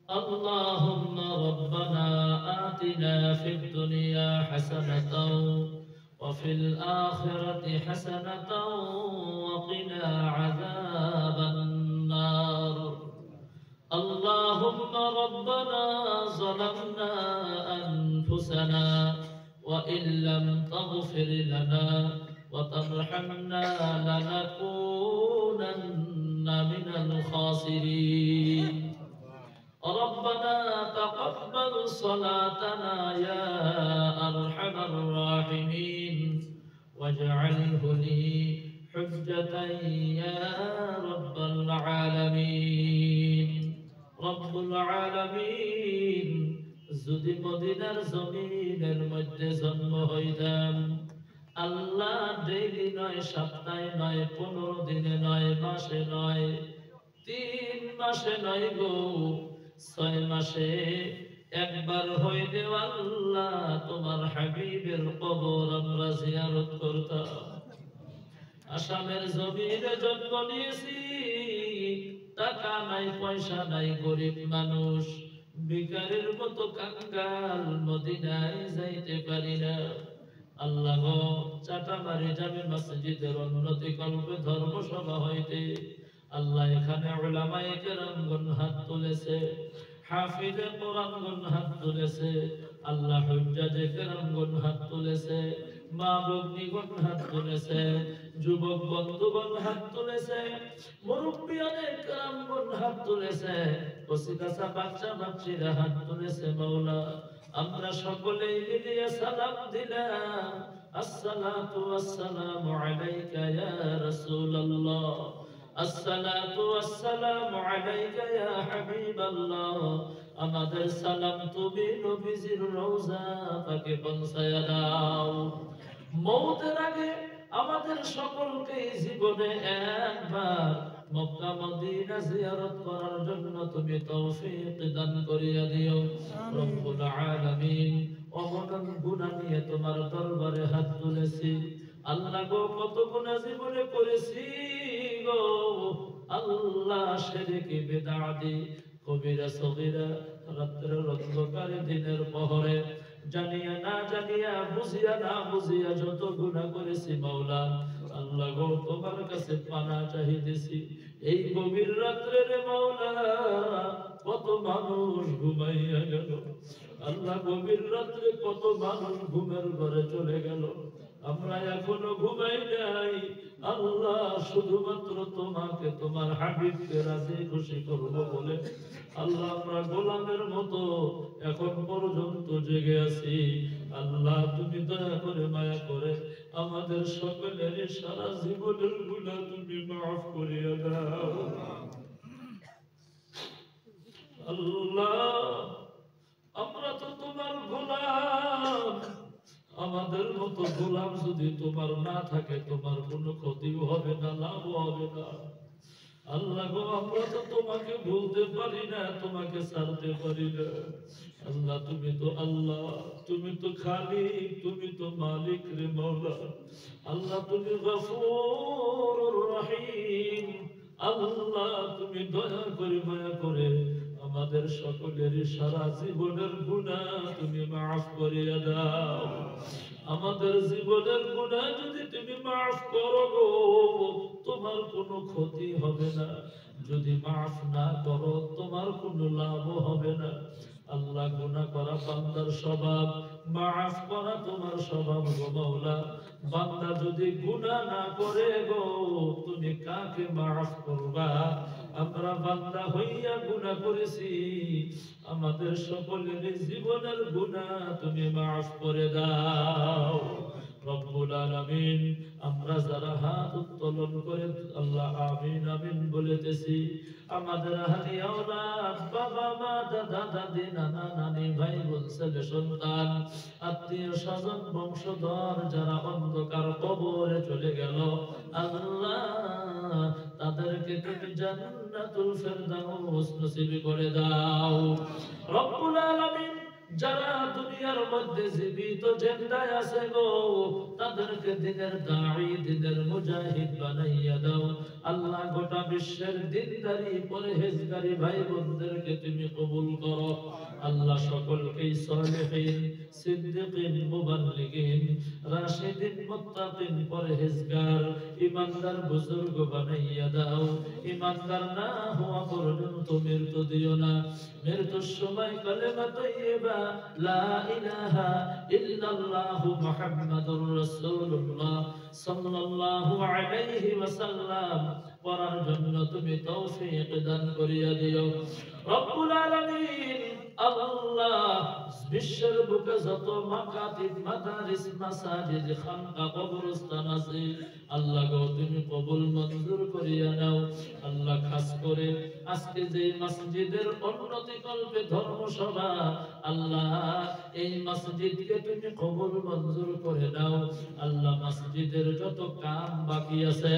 اللهم ربنا آتنا في الدنيا حسنة وفي الآخرة حسنة وقنا عذاب النار. اللهم ربنا ظلمنا أنفسنا وإن لم تغفر لنا وترحمنا لنكونن من الخاسرين. ربنا تقبل صلاتنا يا أرحم الراحمين واجعله لي حجة يا رب العالمين. رب العالمين যদি মদিনার জমিনের মধ্যে জন্ম হইতাম, আল্লাহ ডেইলি নয়, সপ্তাহে নয়, 15 দিনে নয়, মাসে নয়, 3 মাসে নয় গো, 6 মাসে একবার হইলে আল্লাহ তোমার হাবিবের কবর আমরা জিয়ারত করতাম। আসামের জমিনে জন্ম নিয়েছি, টাকা নাই, পয়সা নাই, গরিব মানুষ, ভিখারির মতো কাঙ্গাল, মদিনায় যাইতে পারি না। আল্লাহ গো, চাটামারি জামে মসজিদের উন্নতি কল্পে ধর্মসভা হইতে আল্লাহ এখানে উলামায়ে কেরামগণ হাত তুলেছে, হাফিজে কোরআনগণ হাত তুলেছে, আল্লাহ হুজ্জাজে কেরামগণ হাত তুলেছে, মা ভগ্নীগণ হাত তুলেছে, যুবক বন্ধুগণ হাত তুলেছে, মুরব্বিয়ানে কেরামগণ হাত তুলেছে, ওসিকাসা বাচ্চা বাচ্চিরা হাত তুলেছে। মাওলা, আমরা সকলেই মিলিয়ে সালাম দিলাম, আসসালাতু ওয়াসসালামু আলাইকা ইয়া রাসূলুল্লাহ, আসসালাতু ওয়াসসালামু আলাইকা ইয়া হাবিবাল্লাহ। আমাদের সালাম তুমি নবীজির রওজা পাকে পৌঁছায়া দাও। মওতের আগে আমাদের সকলকে জীবনে একবার মক্কা মদিনা জিয়ারত করার জন্য তুমি তৌফিক দান করিয়া দিও। রব্বুল আলামিন, অগণন গুনাহ নিয়ে তোমার দরবারে হাত তুলেছি। আল্লাহ গো, কত গুনাহ জীবনে করেছি গো আল্লাহ, শিরকি বিদআতি কবিরা সগীরা, রাত্রের অন্ধকারে দিনের প্রহরে, জানিয়া না জানিয়া, বুঝিয়া না বুঝিয়া যত গুনাহ করেছি মাওলা, আল্লাহ গো তোমার কাছে পানা চাহিতেছি। এই গভীর রাত্রে রে মাওলা, কত মানুষ ঘুমাইয়া গেল আল্লাহ, গভীর রাত্রে কত মানুষ ঘুমের ঘরে চলে গেল, আমরা এখনো ঘুমাই নাই। আল্লাহ, শুধুমাত্র তোমাকে, তোমার হাবিবকে রাজি খুশি করবো বলে আল্লাহ আমরা গোলামের মতো এখন পর্যন্ত জেগে আছি। আল্লাহ, তুমি দয়া করে মায়া করে আমাদের সকলের সারা জীবনের গুনাহ তুমি মাফ করিয়া দাও। আল্লাহ, আমরা তো তোমার গোলাম, আমাদের মতো গোলাম যদি তোমার না থাকে, তোমার কোনো ক্ষতিও হবে না, লাভও হবে না। আল্লাহ গো, আমরা তো তোমাকে ভুলতে পারি না, তোমাকে ছাড়তে পারি না। আল্লাহ, তুমি তো আল্লাহ, তুমি তো খালিক, তুমি তো মালিক রে মাওলা। আল্লাহ, তুমি গফুরুর রহিম। আল্লাহ, তুমি দয়া করে মায়া করে আমাদের সকলের সারা জীবনের গুনাহ তুমি মাফ করিয়া দাও। আমাদের জীবনের গুনাহ যদি তুমি মাফ করো গো, তোমার কোনো ক্ষতি হবে না, যদি মাফ না করো তোমার কোনো লাভও হবে না। আল্লাহ, গুনাহ করা বান্দার স্বভাব, মাফ করা তোমার স্বভাব গো মাওলা। বান্দা যদি গুনাহ না করে গো, তুমি কাকে মাফ করবা? আমরা বান্দা হইয়া গুনাহ করেছি, আমাদের সকলের জীবনের গুনাহ তুমি মাফ করে দাও। রব্বুল আলামিন, আমরা যারা হাত উত্তোলন করে আল্লাহ আমিন আমিন বলেতেছি, আমাদের আহলি আওলাদ, বাবা মা, দাদা দাদি, নানা নানি, ভাই বোন, ছেলে সন্তান, আত্মীয় স্বজন, বংশধর যারা অন্ধকার কবরে চলে গেল, আল্লাহ তাদেরকে তুমি জান্নাতুল ফেরদাউস নসিব করে দাও। রব্বুল আলামিন, যারা দুনিয়ার মধ্যে জীবিত জিন্দায় আছে গো, তাদেরকে দিনের দাঈ, দিনের মুজাহিদ বানাইয়া দাও। আল্লাহ গোটা বিশ্বের দিনদারি পরহেজগারি ভাই বোনদেরকে তুমি কবুল করো। আল্লাহ সকলকেই সালেহিন, সিদ্দিকিন, মুবাল্লিগিন, রাশিদিন, মুত্তাকিন, পরহেজগার, ঈমানদার বুজুর্গ বানাইয়া দাও। ঈমানদার না হওয়া পর্যন্ত মৃত্যু দিও না। মৃত্যুর সময় কালেমা তাইয়্যিবা লা ইলাহা ইল্লাল্লাহু মুহাম্মাদুর রাসূলুল্লাহ সাল্লাল্লাহু আলাইহি ওয়াসাল্লাম পড়ার জন্য তুমি তৌফিক দান করিয়া দিও রব্বুল আলামিন। আল্লাহ বিশ্বের বুকে যত মাকাতিব, মাদারিস, মাসাজিদ, খানকা, কবরস্থান আছে আল্লাহ গো তুমি কবুল মঞ্জুর করিয়া নাও। আল্লাহ খাস করে আজকে যে মসজিদের উন্নতি কল্পে ধর্মসভা, আল্লাহ এই মসজিদকে তুমি কবুল মঞ্জুর করে নাও। আল্লাহ মসজিদের যত কাম বাকি আছে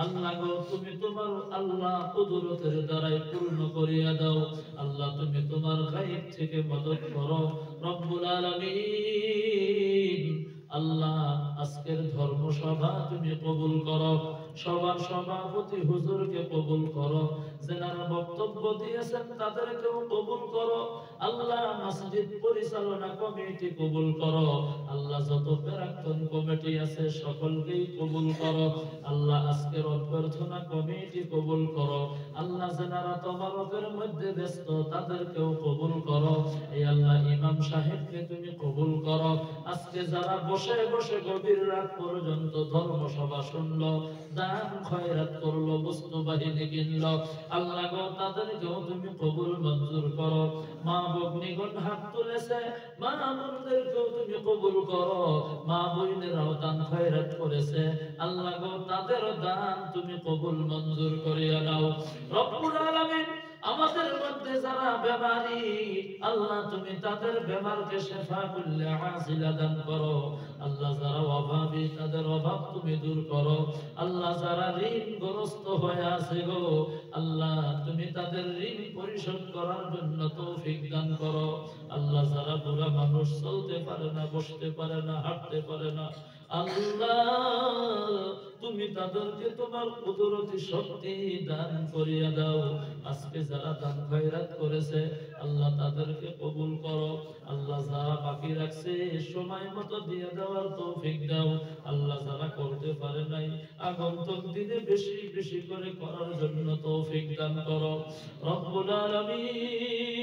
আল্লাহ গো তুমি তোমার আল্লাহ কুদরতের দ্বারাই পূর্ণ করিয়া দাও। আল্লাহ তুমি তোমার গায়ব থেকে মদদ করো রব্বুল আলামিন। আল্লাহ আজকের ধর্মসভা তুমি কবুল করো। সবার সভাপতি হুজুরকে কবুল করো। যারা বক্তব্য দিয়েছেন তাদেরকেও কবুল করো। আল্লাহ মসজিদ পরিচালনা কমিটি কবুল করো। আল্লাহ যত প্রাক্তন কমিটি আছে সকলকেই কবুল করো। আল্লাহ আজকের অভ্যর্থনা কমিটি কবুল করো। আল্লাহ যারা তবারকের মধ্যে ব্যস্ত তাদেরকেও কবুল করো। এই আল্লাহ ইমাম সাহেবকে তুমি কবুল করো। আজকে যারা বসে বসে গভীর রাত পর্যন্ত ধর্মসভা শুনলো, দান খয়রাত করলো, বস্তু বাহিনী কিনলো, আল্লাহ গো তাদেরকেও তুমি কবুল মঞ্জুর করো। মা ভগ্নীগণ হাত তুলেছে, মা বোনদেরকেও তুমি কবুল করো। মা বোনেরাও দান খয়রাত করেছে, আল্লাহ গো তাদের দান তুমি কবুল মঞ্জুর করিয়া নাও রব্বুল আলামিন। আমাদের মধ্যে যারা বেমারি আল্লাহ তুমি তাদের বেমারকে শেফা করলে আজিলা দান করো। আল্লাহ যারা অভাবী তাদের অভাব তুমি দূর করো। আল্লাহ যারা ঋণগ্রস্ত হয়ে আছে গো আল্লাহ তুমি তাদের ঋণ পরিশোধ করার জন্য তৌফিক দান করো। আল্লাহ যারা বুড়া মানুষ চলতে পারে না, বসতে পারে না, হাঁটতে পারে না, আল্লাহ তুমি তাদেরকে তোমার কুদরতি শক্তি দান করিয়া দাও। আজকে যারা দান খয়রাত করেছে আল্লাহ তাদেরকে কবুল করো। আল্লাহ যারা বাকি রাখছে সময় মতো দিয়ে দেওয়ার তৌফিক দাও। আল্লাহ যারা করতে পারে নাই আগন্তুক দিনে বেশি বেশি করে করার জন্য তৌফিক দান করো রব্বুল আলামিন।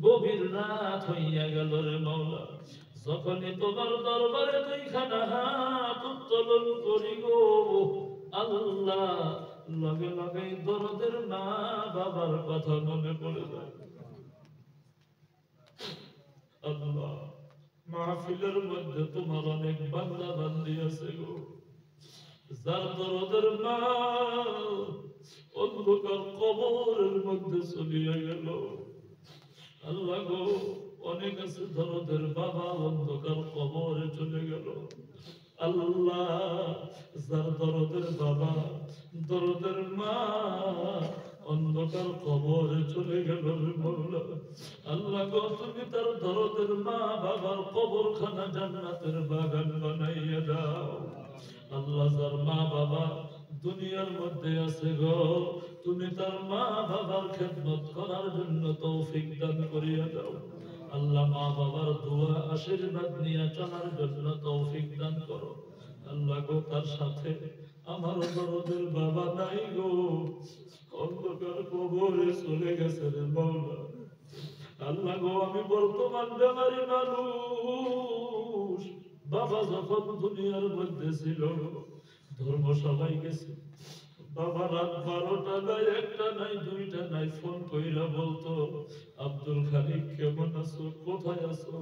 গভীর রাত হইয়া গেল রে মাওলা, যখনই তোমার দরবারে দুইখানা হাত উত্তোলন করি গো আল্লাহ, লগে লগে দরদের মা বাবার কথা মনে পড়ে যায়। আল্লাহ মাহফিলের মধ্যে তোমার অনেক বান্দা বান্দি আছে গো, যার দরদের মা অন্ধকার কবরের মধ্যে চলিয়া গেল। আল্লাহ গো অনেক আছে দরদের বাবা অন্ধকার কবরে চলে গেল। আল্লাহ যার দরদের বাবা দরদের মা অন্ধকার কবরে চলে গেল মোল্লা, আল্লাহ গো তুমি তার দরদের মা বাবার কবরখানা জান্নাতের বাগান বানাইয়া দাও। আল্লাহ যার মা বাবা দুনিয়ার মধ্যে আছে গো তুমি তার মা বাবার খেদমত করার জন্য তৌফিক দান করিয়া দাও। আল্লাহ মা বাবার দোয়া আশীর্বাদ নিয়ে চলার জন্য তৌফিক দান করো। আল্লাহ গো তার সাথে আমার দরদের বাবা নাই গো, অন্ধকার কবরে চলে গেছে রে মাওলা। আল্লাহ গো আমি বর্তমান বেমারি মানুষ, বাবা যখন দুনিয়ার মধ্যে ছিল ধর্মসভায় গেছে, বাবা রাত 12টা নাই, 1টা নাই, 2টা নাই, ফোন কইরা বলতো আব্দুল খালিক কেমন আছো, কোথায় আছো,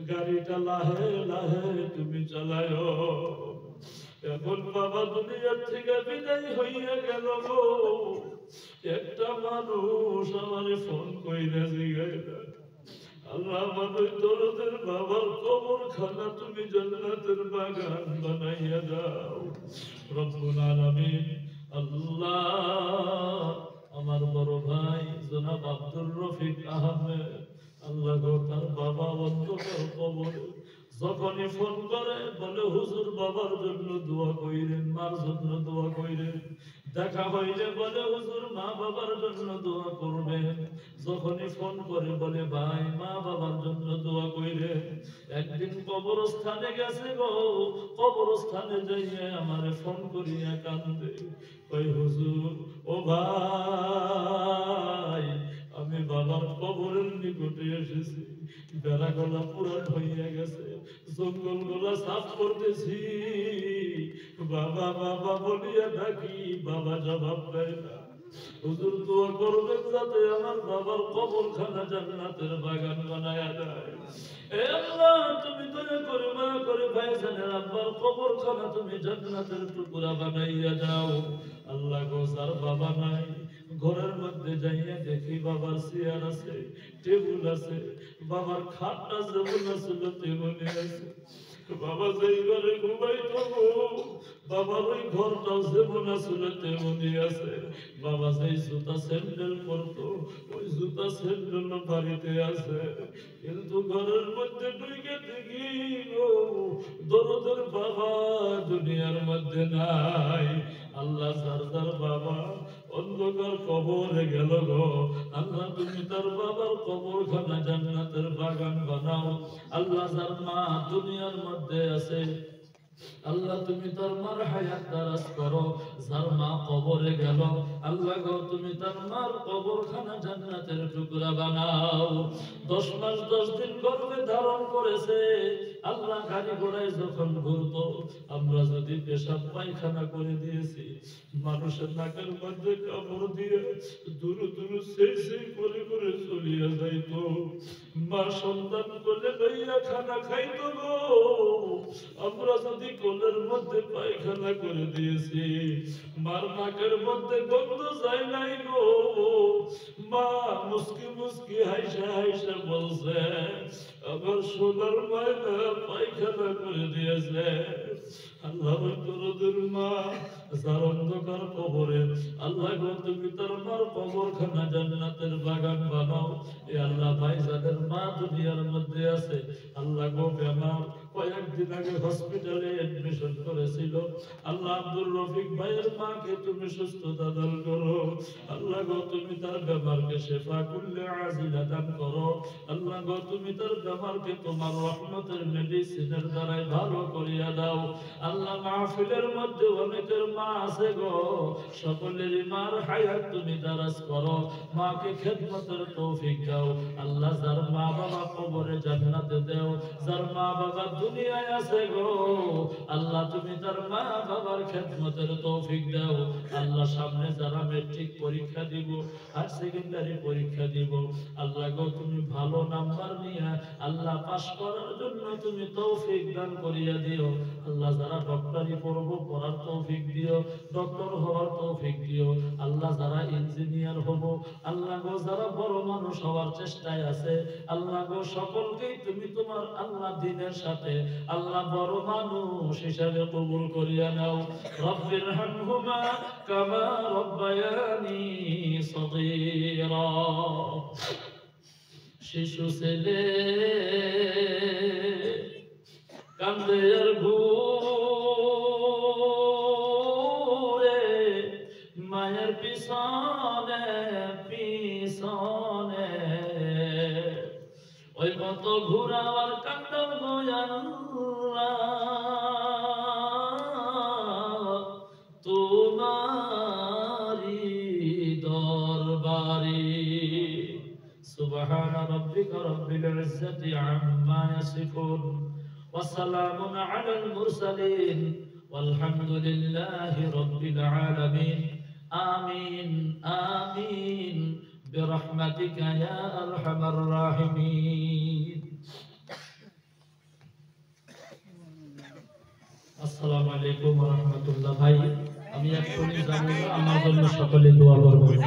গাড়িটা লাহে লাহে তুমি চালায়ো। এখন বাবা দুনিয়ার থেকে বিদায় হইয়া গেল গো, একটা মানুষ আমারে ফোন কইরা জিগাইলা আল্লাহ আমাদের দরদের বাবার কবরখানা তুমি জান্নাতের বাগান বানাইয়া দাও রব্বুল আলামিন। আল্লাহ আমার বড় ভাই জনাব আব্দুর রফিক আহমেদ আল্লাহ গো তার বাবা অন্ধকার কবরে, যখনই ফোন করে বলে হুজুর বাবার জন্য দোয়া কইরেন, মার জন্য দোয়া কইরেন, দেখা হইলে বলে হুজুর মা বাবার জন্য দোয়া করবেন, যখনই ফোন করে বলে ভাই মা বাবার জন্য দোয়া কইরেন। একদিন কবরস্থানে গেছে গো, কবরস্থানে যাইয়া আমারে ফোন করিয়া কান্দে, কই হুজুর ও ভাই আমি বাবার কবরের নিকটে এসেছি, বেড়া গলা পুরান হইয়া গেছে, জঙ্গল গলা সাফ করতেছি, বাবা বাবা বলিয়া ডাকি, বাবা জবাব দেয় না। হুজুর দোয়া করবেন যাতে আমার বাবার কবরখানা জান্নাতের বাগান বানায়া দেয়। এ আল্লাহ তুমি দয়া করে মায়া করে ভাইজানের আব্বার কবরখানা তুমি জান্নাতের টুকরা বানাইয়া দাও। আল্লাহ গো যার বাবা নাই, ঘরের মধ্যে যাইয়া দেখি বাবার চেয়ার আছে, টেবিল আছে, বাবার খাটটা যেমন আছিল তেমনই আছে, বাবা যেই ঘরে ঘুমাইতো বাবার ওই ঘরটাও যেমন আছিল তেমনই আছে, বাবা যেই জুতা স্যান্ডেল পরতো ওই জুতা স্যান্ডেল বাড়িতে আছে, কিন্তু ঘরের মধ্যে ঢুকে দেখি দরদের বাবা দুনিয়ার মধ্যে নাই। আল্লাহ যার যার বাবা অন্ধকার কবরে গেল গো, আল্লাহ তুমি তার বাবার কবরখানা জান্নাতের বাগান বানাও। আল্লাহ যার মা দুনিয়ার মধ্যে আছে, আল্লাহ তুমি তার মার হায়াত দারাজ করো, যার মা কবরে গেল আল্লাহ গো তুমি তার মার কবরখানা জান্নাতের টুকরা বানাও। 10 মাস 10 দিন গর্ভে ধারণ করেছে, আল্লাহ গাড়ি ঘোড়ায় যখন ঘুরতো আমরা যদি পেশাব পায়খানা করে দিয়েছি, মানুষের নাকের মধ্যে কাপড় দিয়ে দূরে দূরে সেই সেই করে করে চলিয়া যাইতো, মা সন্তান কোলে লইয়া খানা খাইতো গো, আমরা যদি কোলের মধ্যে পায়খানা করে দিয়েছি, মার নাকের মধ্যে গন্ধ যায় নাই গো, মা মুস্কি মুস্কি হাইসা হাইসা বলছে আমার সোনার মায়না পায়খানা করে দিয়েছে। আল্লাহ দরদের মা যার অন্ধকার কবরে, আল্লাহ গো তুমি তার মার কবরখানা জান্নাতের বাগান বানাও। এ আল্লাহ ভাই যাদের মা দুনিয়ার মধ্যে আছে, আল্লাহ গো বেমার কয়েকদিন আগে হসপিটালে এডমিশন করেছিল, আল্লাহ আব্দুর রফিক ভাইয়ের মাকে তুমি সুস্থতা দান করো, আল্লাহ গো তুমি তার বেমারকে শেফা কুল্লে আজিলা দান করো, আল্লাহ গো তুমি তার বেমারকে তোমার রহমতের মেডিসিনের দ্বারাই ভালো করিয়া দাও। আল্লাহ মাহফিলের মধ্যে অনেকের মা আছে গো, সকলেরই মার হায়াত তুমি দারাজ করো, মাকে খেদমতের তৌফিক দাও। আল্লাহ যার মা বাবা কবরে জান্নাতে দাও, যার মা বাবা দুনিয়ায় আছে গো, আল্লাহ তুমি তার মা বাবার খেদমতের তৌফিক দাও। আল্লাহ সামনে যারা মেট্রিক পরীক্ষা দিব আর সেকেন্ডারি পরীক্ষা দিব, আল্লাহ গো তুমি ভালো নাম্বার নিয়ে আল্লাহ পাস করার জন্য তুমি তৌফিক দান করিয়া দিও। আল্লাহ যারা ডক্টরি পড়বো পড়ার তৌফিক দিও, ডক্টর হওয়ার তৌফিক দিও। আল্লাহ যারা ইঞ্জিনিয়ার হবো, আল্লাহ গো যারা বড় মানুষ হওয়ার চেষ্টায় আছে, আল্লাহ গো সকলকেই তুমি তোমার আল্লাহ দিনের সাথে আল্লাহ বড় মানুষ হিসাবে কবুল করিয়া নাও। রব্বির হামহুমা কামা রব্বায়ানি সগীরা। শিশু ছেলে কান্দে আর ঘুরে মায়ের পিছনে পিছনে, ওই কত ঘুরাবার কান্দাও তোমারি দরবারি। সুবহান রাব্বিকা রাব্বিল ইজ্জাতি আম্মা ইয়াসিফুন ওয়া সালামুন আলাল মুরসালিন ওয়ালহামদুলিল্লাহি রাব্বিল আলামিন। আমিন আমিন বিরহমাতিকা ইয়া আরহামার রাহিমিন। আসসালামু আলাইকুম ওয়া রাহমাতুল্লাহ। ভাই আমি এক্ষুনি যাব, আমার জন্য সকলে দোয়া করবেন।